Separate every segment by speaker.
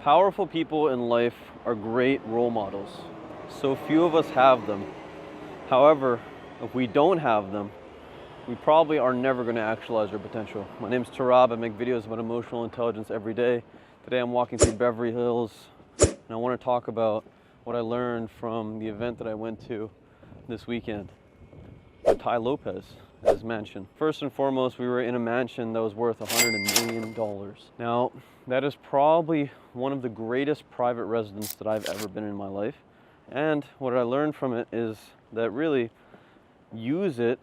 Speaker 1: Powerful people in life are great role models. So few of us have them. However, if we don't have them, we probably are never going to actualize our potential. My name's Tarab. I make videos about emotional intelligence every day. Today I'm walking through Beverly Hills, and I want to talk about what I learned from the event that I went to this weekend at Tai Lopez at his mansion. First and foremost, we were in a mansion that was worth $100 million. Now, that is probably one of the greatest private residences that I've ever been in my life. And what I learned from it is that really use it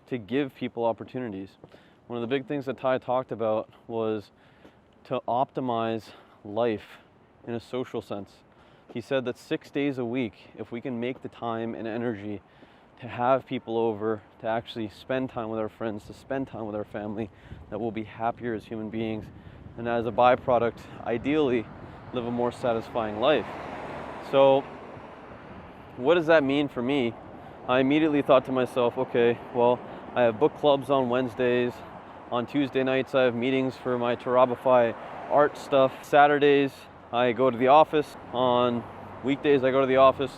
Speaker 1: to give people opportunities. One of the big things that Tai talked about was to optimize life in a social sense. He said that 6 days a week, if we can make the time and energy to have people over, to actually spend time with our friends, to spend time with our family, that we'll be happier as human beings, and as a byproduct, ideally, live a more satisfying life. So, what does that mean for me? I immediately thought to myself, okay, well, I have book clubs on Wednesdays. On Tuesday nights, I have meetings for my Tarabify art stuff. Saturdays, I go to the office. On weekdays, I go to the office.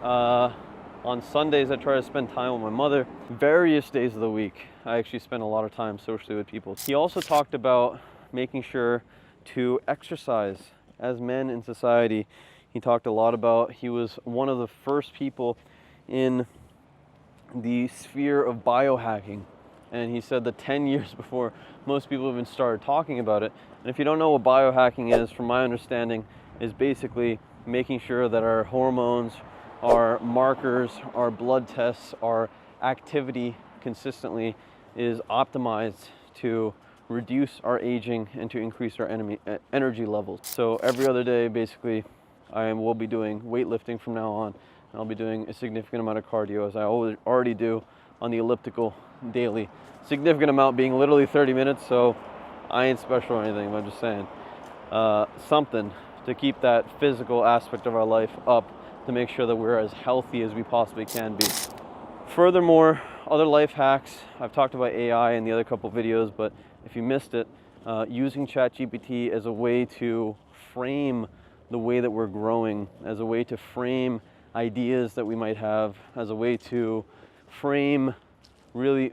Speaker 1: On Sundays, I try to spend time with my mother. Various days of the week, I actually spend a lot of time socially with people. He also talked about making sure to exercise. As men in society, he talked a lot about, he was one of the first people in the sphere of biohacking. And he said that 10 years before most people even started talking about it. And if you don't know what biohacking is, from my understanding, is basically making sure that our hormones, our markers, our blood tests, our activity consistently is optimized to reduce our aging and to increase our energy levels. So every other day, basically, I will be doing weightlifting from now on. And I'll be doing a significant amount of cardio, as I already do on the elliptical daily. Significant amount being literally 30 minutes, so I ain't special or anything, but I'm just saying. Something to keep that physical aspect of our life up, to make sure that we're as healthy as we possibly can be. Furthermore, other life hacks, I've talked about AI in the other couple videos, but if you missed it, using ChatGPT as a way to frame the way that we're growing, as a way to frame ideas that we might have, as a way to frame really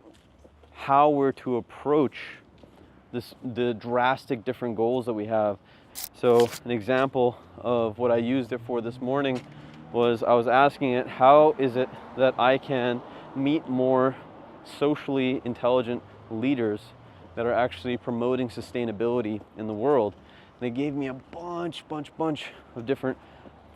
Speaker 1: how we're to approach the drastic different goals that we have. So an example of what I used it for this morning was, I was asking it, how is it that I can meet more socially intelligent leaders that are actually promoting sustainability in the world? And they gave me a bunch of different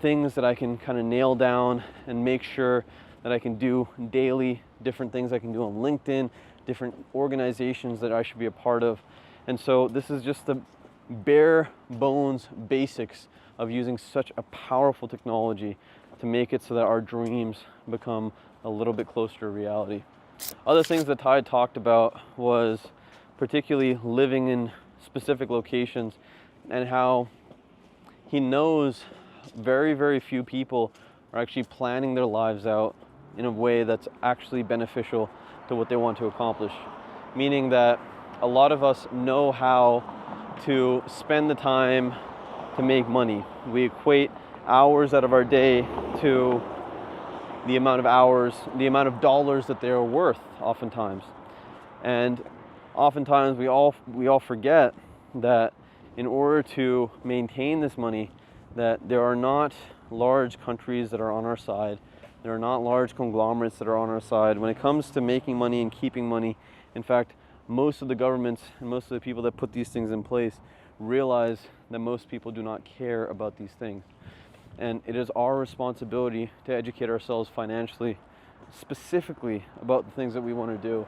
Speaker 1: things that I can kind of nail down and make sure that I can do daily, different things I can do on LinkedIn, different organizations that I should be a part of. And so this is just the bare bones basics of using such a powerful technology to make it so that our dreams become a little bit closer to reality. Other things that Tai talked about was particularly living in specific locations, and how he knows very few people are actually planning their lives out in a way that's actually beneficial to what they want to accomplish. Meaning that a lot of us know how to spend the time to make money. We equate hours out of our day to the amount of hours, the amount of dollars that they are worth oftentimes. And oftentimes we all forget that in order to maintain this money, that there are not large countries that are on our side. There are not large conglomerates that are on our side. When it comes to making money and keeping money, in fact, most of the governments and most of the people that put these things in place realize that most people do not care about these things. And it is our responsibility to educate ourselves financially, specifically about the things that we want to do,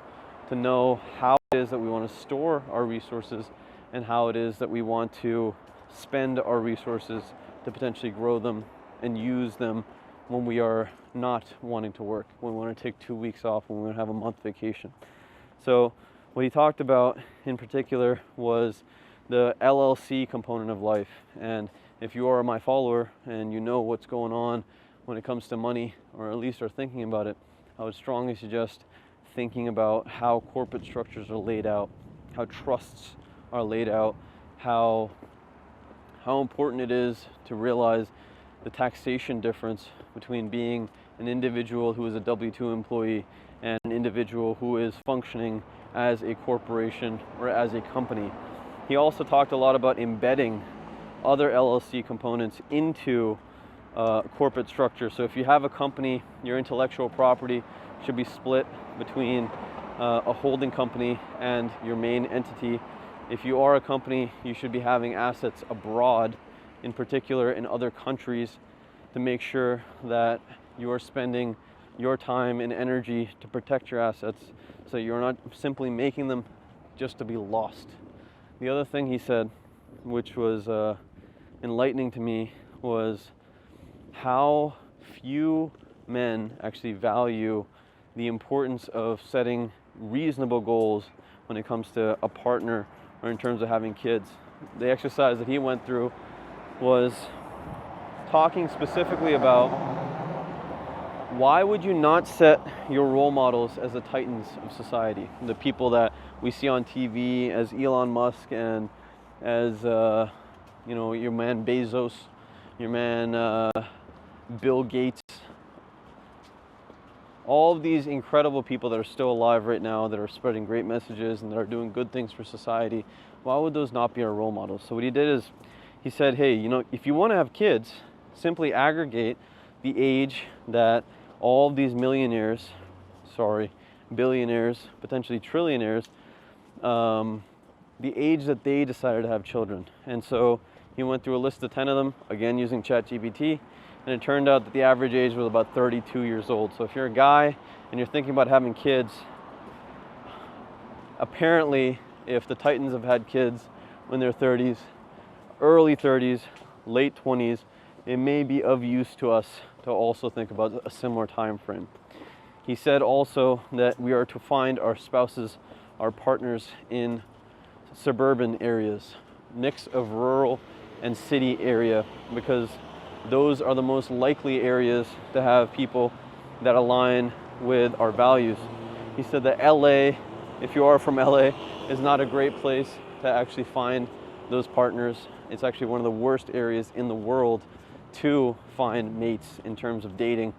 Speaker 1: to know how it is that we want to store our resources and how it is that we want to spend our resources to potentially grow them and use them when we are not wanting to work, when we want to take 2 weeks off, when we want to have a month vacation. So what he talked about in particular was the LLC component of life. And if you are my follower and you know what's going on when it comes to money, or at least are thinking about it, I would strongly suggest thinking about how corporate structures are laid out, how trusts are laid out, how how important it is to realize the taxation difference between being an individual who is a W-2 employee and an individual who is functioning as a corporation or as a company. He also talked a lot about embedding other LLC components into corporate structure. So if you have a company, your intellectual property should be split between a holding company and your main entity. If you are a company, you should be having assets abroad, in particular in other countries, to make sure that you are spending your time and energy to protect your assets so you're not simply making them just to be lost. The other thing he said, which was enlightening to me, was how few men actually value the importance of setting reasonable goals when it comes to a partner or in terms of having kids. The exercise that he went through was talking specifically about why would you not set your role models as the titans of society, the people that we see on TV as Elon Musk and as your man Bezos, your man Bill Gates, all of these incredible people that are still alive right now, that are spreading great messages and that are doing good things for society. Why would those not be our role models? So what he did is he said, hey, if you want to have kids, simply aggregate the age that all of these billionaires, potentially trillionaires, the age that they decided to have children. And so he went through a list of 10 of them, again using ChatGPT, and it turned out that the average age was about 32 years old. So if you're a guy and you're thinking about having kids, apparently if the titans have had kids when they're 30s, early 30s, late 20s, it may be of use to us to also think about a similar time frame. He said also that we are to find our spouses, our partners in suburban areas, mix of rural and city area, because those are the most likely areas to have people that align with our values. He said that LA, if you are from LA, is not a great place to actually find those partners. It's actually one of the worst areas in the world to find mates in terms of dating.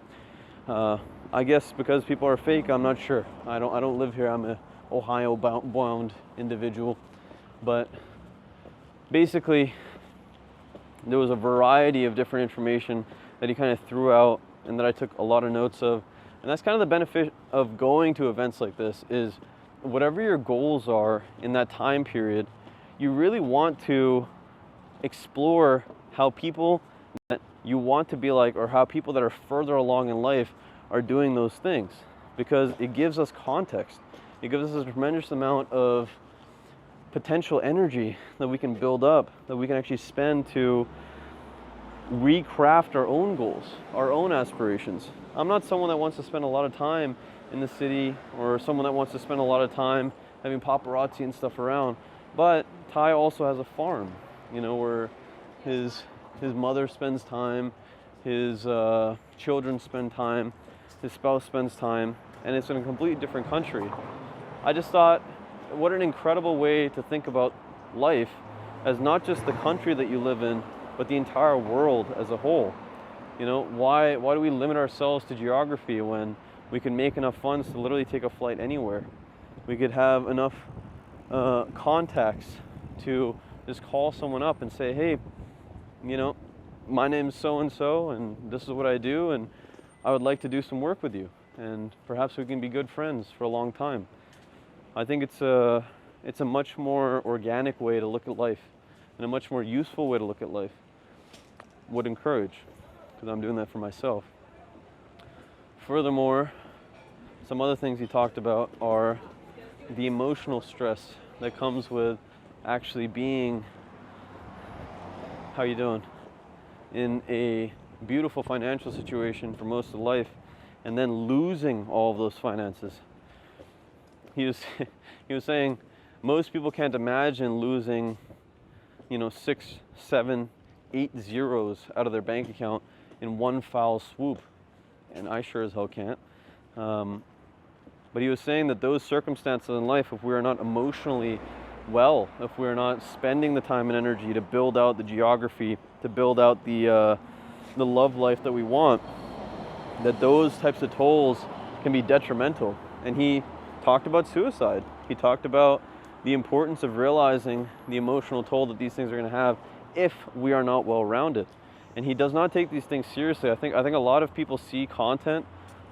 Speaker 1: I guess because people are fake, I'm not sure. I don't live here. I'm an Ohio bound individual. But basically, there was a variety of different information that he kind of threw out and that I took a lot of notes of. And that's kind of the benefit of going to events like this, is whatever your goals are in that time period, you really want to explore how people that you want to be like, or how people that are further along in life are doing those things, because it gives us context. It gives us a tremendous amount of potential energy that we can build up, that we can actually spend to recraft our own goals, our own aspirations. I'm not someone that wants to spend a lot of time in the city, or someone that wants to spend a lot of time having paparazzi and stuff around, but Tai also has a farm, where his mother spends time, his children spend time, his spouse spends time, and it's in a completely different country. I just thought, what an incredible way to think about life as not just the country that you live in, but the entire world as a whole. Why do we limit ourselves to geography when we can make enough funds to literally take a flight anywhere? We could have enough contacts to just call someone up and say, hey, my name's so-and-so, and this is what I do, and I would like to do some work with you, and perhaps we can be good friends for a long time. I think it's a much more organic way to look at life, and a much more useful way to look at life. Would encourage, because I'm doing that for myself. Furthermore, some other things he talked about are the emotional stress that comes with actually being, how you doing, in a beautiful financial situation for most of life, and then losing all of those finances. He was saying most people can't imagine losing, 6, 7, 8 zeros out of their bank account in one foul swoop, and I sure as hell can't. But he was saying that those circumstances in life, if we are not emotionally well, if we're not spending the time and energy to build out the geography, to build out the love life that we want, that those types of tolls can be detrimental. And he talked about suicide. He talked about the importance of realizing the emotional toll that these things are going to have if we are not well rounded. And he does not take these things seriously. I think a lot of people see content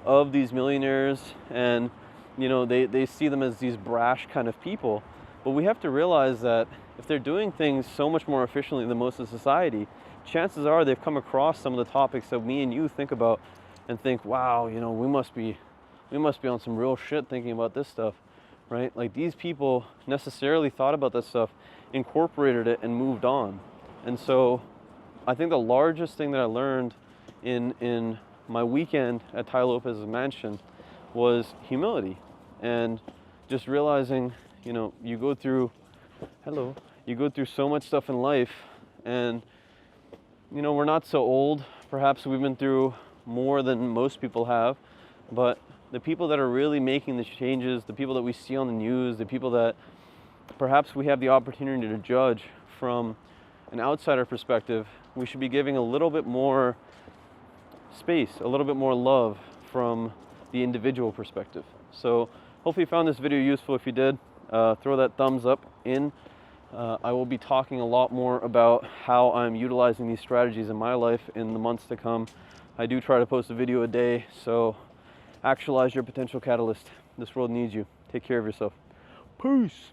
Speaker 1: of these millionaires and they see them as these brash kind of people. But we have to realize that if they're doing things so much more efficiently than most of society, chances are they've come across some of the topics that me and you think about and think, wow, we must be on some real shit thinking about this stuff, right? Like, these people necessarily thought about this stuff, incorporated it, and moved on. And so I think the largest thing that I learned in my weekend at Tai Lopez's mansion was humility, and just realizing, you go through so much stuff in life, and we're not so old. Perhaps we've been through more than most people have, but the people that are really making the changes, the people that we see on the news, the people that perhaps we have the opportunity to judge from an outsider perspective, we should be giving a little bit more space, a little bit more love from the individual perspective. So hopefully you found this video useful. If you did, throw that thumbs up in. I will be talking a lot more about how I'm utilizing these strategies in my life in the months to come. I do try to post a video a day, so actualize your potential catalyst. This world needs you. Take care of yourself. Peace.